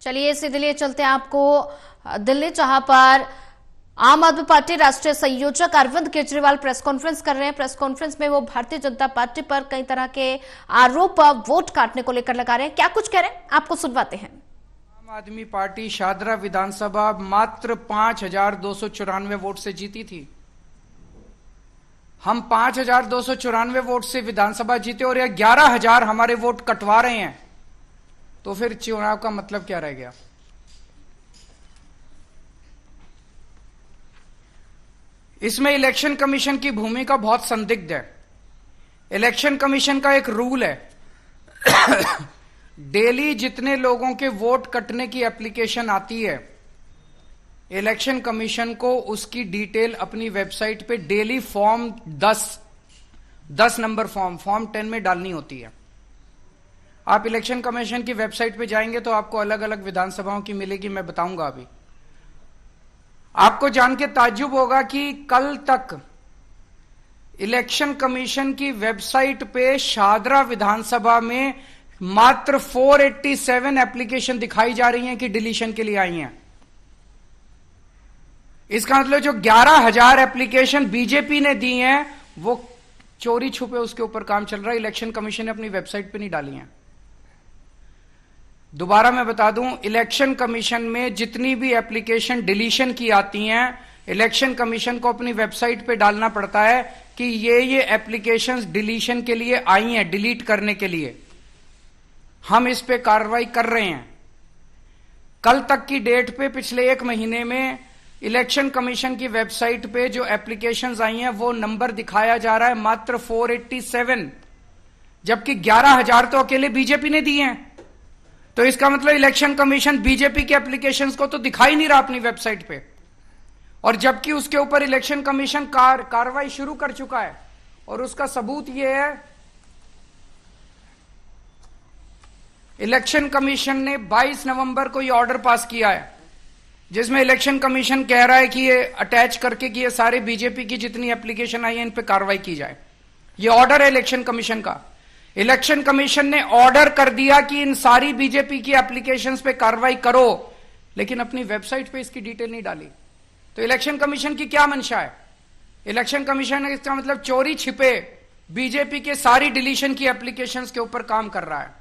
चलिए इसीलिए चलते हैं आपको दिल्ली, जहां पर आम आदमी पार्टी राष्ट्रीय संयोजक अरविंद केजरीवाल प्रेस कॉन्फ्रेंस कर रहे हैं। प्रेस कॉन्फ्रेंस में वो भारतीय जनता पार्टी पर कई तरह के आरोप वोट काटने को लेकर लगा रहे हैं। क्या कुछ कह रहे हैं आपको सुनवाते हैं। आम आदमी पार्टी शादरा विधानसभा मात्र 5,294 वोट से जीती थी। हम 5,294 वोट से विधानसभा जीते और यह 11,000 हमारे वोट कटवा रहे हैं, तो फिर चुनाव का मतलब क्या रह गया। इसमें इलेक्शन कमीशन की भूमिका बहुत संदिग्ध है। इलेक्शन कमीशन का एक रूल है, डेली जितने लोगों के वोट कटने की एप्लीकेशन आती है, इलेक्शन कमीशन को उसकी डिटेल अपनी वेबसाइट पे डेली फॉर्म 10 नंबर फॉर्म 10 में डालनी होती है। आप इलेक्शन कमीशन की वेबसाइट पे जाएंगे तो आपको अलग अलग विधानसभाओं की मिलेगी, मैं बताऊंगा अभी। आपको जान के ताज्जुब होगा कि कल तक इलेक्शन कमीशन की वेबसाइट पे शादरा विधानसभा में मात्र 487 एप्लीकेशन दिखाई जा रही हैं कि डिलीशन के लिए आई हैं। इसका मतलब जो 11,000 एप्लीकेशन बीजेपी ने दी हैं वो चोरी छुपे उसके ऊपर काम चल रहा है, इलेक्शन कमीशन ने अपनी वेबसाइट पे नहीं डाली हैं। दोबारा मैं बता दूं, इलेक्शन कमीशन में जितनी भी एप्लीकेशन डिलीशन की आती हैं, इलेक्शन कमीशन को अपनी वेबसाइट पे डालना पड़ता है कि ये एप्लीकेशंस डिलीशन के लिए आई हैं, डिलीट करने के लिए। हम इस पे कार्रवाई कर रहे हैं। कल तक की डेट पे पिछले 1 महीने में इलेक्शन कमीशन की वेबसाइट पे जो एप्लीकेशंस आई हैं वो नंबर दिखाया जा रहा है मात्र 487, जबकि 11,000 तो अकेले बीजेपी ने दिए हैं। तो इसका मतलब इलेक्शन कमीशन बीजेपी के एप्लीकेशंस को तो दिखा ही नहीं रहा अपनी वेबसाइट पे, और जबकि उसके ऊपर इलेक्शन कमीशन कार्रवाई शुरू कर चुका है। और उसका सबूत यह है, इलेक्शन कमीशन ने 22 नवंबर को यह ऑर्डर पास किया है, जिसमें इलेक्शन कमीशन कह रहा है कि ये अटैच करके कि ये सारे बीजेपी की जितनी एप्लीकेशन आई है इन पे कार्रवाई की जाए। ये ऑर्डर है इलेक्शन कमीशन का। इलेक्शन कमीशन ने ऑर्डर कर दिया कि इन सारी बीजेपी की एप्लीकेशंस पे कार्रवाई करो, लेकिन अपनी वेबसाइट पे इसकी डिटेल नहीं डाली। तो इलेक्शन कमीशन की क्या मंशा है? इलेक्शन कमीशन इसका मतलब चोरी छिपे बीजेपी के सारी डिलीशन की एप्लीकेशंस के ऊपर काम कर रहा है।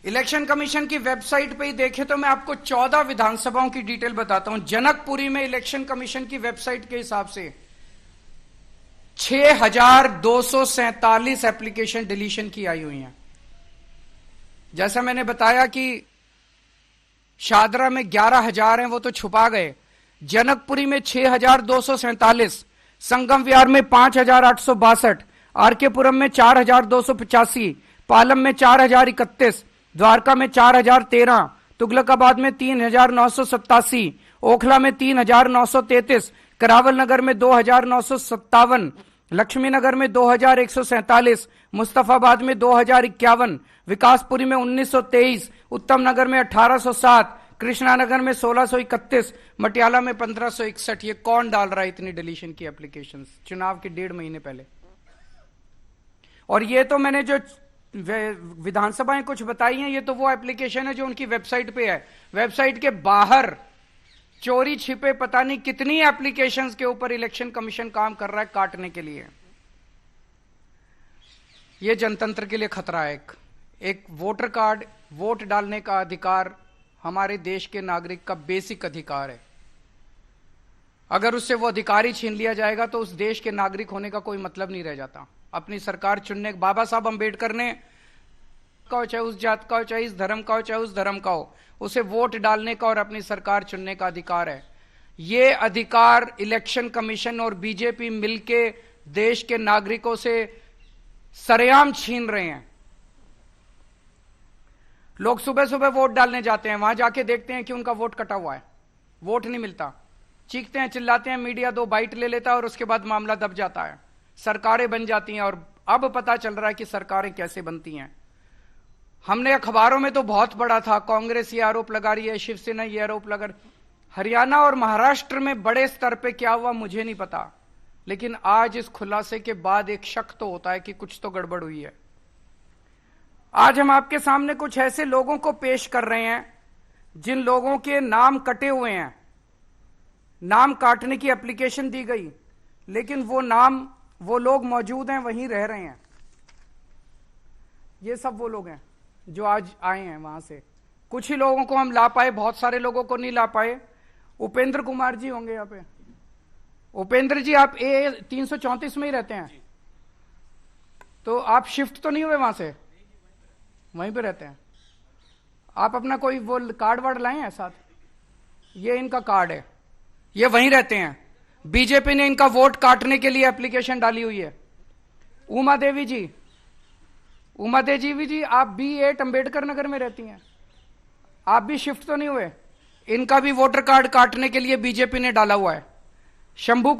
इलेक्शन कमीशन की वेबसाइट पे ही देखें तो मैं आपको 14 विधानसभाओं की डिटेल बताता हूं। जनकपुरी में इलेक्शन कमीशन की वेबसाइट के हिसाब से 6,247 एप्लीकेशन डिलीशन की आई हुई हैं। जैसा मैंने बताया कि शादरा में 11,000 हैं, वो तो छुपा गए। जनकपुरी में 6,247, संगम विहार में 5,862, आरकेपुरम में 4,285, पालम में 4,031, द्वारका में 4,013, तुगलकाबाद में 3,987, ओखला में 3,933, करावल नगर में 2,957, लक्ष्मी नगर में 2,147, मुस्तफाबाद में 2,051, विकासपुरी में 1,923, उत्तम नगर में 1,807, कृष्णा नगर में 1,631, मटियाला में 1,561। ये कौन डाल रहा है इतनी डिलीशन की एप्लीकेशंस चुनाव के 1.5 महीने पहले? और ये तो मैंने जो विधानसभाएं कुछ बताई हैं, ये तो वो एप्लीकेशन है जो उनकी वेबसाइट पे है। वेबसाइट के बाहर चोरी छिपे पता नहीं कितनी एप्लीकेशंस के ऊपर इलेक्शन कमीशन काम कर रहा है काटने के लिए। ये जनतंत्र के लिए खतरा है। एक वोटर कार्ड, वोट डालने का अधिकार हमारे देश के नागरिक का बेसिक अधिकार है। अगर उससे वो अधिकार ही छीन लिया जाएगा तो उस देश के नागरिक होने का कोई मतलब नहीं रह जाता। अपनी सरकार चुनने, बाबा साहब अंबेडकर ने का, चाहे उस जात का हो, चाहे इस धर्म का हो, चाहे उस धर्म का हो, उसे वोट डालने का और अपनी सरकार चुनने का अधिकार है। ये अधिकार इलेक्शन कमीशन और बीजेपी मिलके देश के नागरिकों से सरेआम छीन रहे हैं। लोग सुबह सुबह वोट डालने जाते हैं, वहां जाके देखते हैं कि उनका वोट कटा हुआ है, वोट नहीं मिलता, चीखते हैं, चिल्लाते हैं, मीडिया 2 बाइट ले लेता है और उसके बाद मामला दब जाता है, सरकारें बन जाती हैं। और अब पता चल रहा है कि सरकारें कैसे बनती हैं। हमने अखबारों में तो बहुत पढ़ा था, कांग्रेस ये आरोप लगा रही है, शिवसेना ये आरोप लगा रही। हरियाणा और महाराष्ट्र में बड़े स्तर पे क्या हुआ मुझे नहीं पता, लेकिन आज इस खुलासे के बाद एक शक तो होता है कि कुछ तो गड़बड़ हुई है। आज हम आपके सामने कुछ ऐसे लोगों को पेश कर रहे हैं जिन लोगों के नाम कटे हुए हैं, नाम काटने की एप्लीकेशन दी गई, लेकिन वो लोग मौजूद हैं, वहीं रह रहे हैं। ये सब वो लोग हैं जो आज आए हैं वहां से। कुछ ही लोगों को हम ला पाए, बहुत सारे लोगों को नहीं ला पाए। उपेंद्र कुमार जी होंगे यहाँ पे। उपेंद्र जी, आप ए 334 में ही रहते हैं, तो आप शिफ्ट तो नहीं हुए वहां से? वहीं पे रहते हैं। आप अपना कोई वो कार्ड वार्ड लाए हैं साथ? ये इनका कार्ड है, ये वहीं रहते हैं। बीजेपी ने इनका वोट काटने के लिए एप्लीकेशन डाली हुई है। उमा देवी जी, आप B8 अंबेडकर नगर में रहती हैं, आप भी शिफ्ट तो नहीं हुए? इनका भी वोटर कार्ड काटने के लिए बीजेपी ने डाला हुआ है। शंभू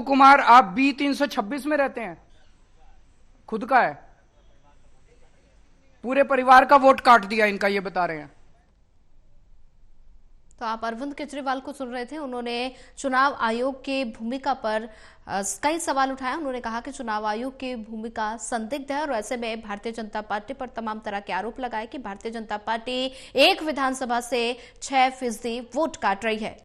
कुमार, आप B326 में रहते हैं, खुद का है, पूरे परिवार का वोट काट दिया इनका, ये बता रहे हैं। तो आप अरविंद केजरीवाल को सुन रहे थे। उन्होंने चुनाव आयोग की भूमिका पर कई सवाल उठाए। उन्होंने कहा कि चुनाव आयोग की भूमिका संदिग्ध है और ऐसे में भारतीय जनता पार्टी पर तमाम तरह के आरोप लगाए कि भारतीय जनता पार्टी एक विधानसभा से 6% वोट काट रही है।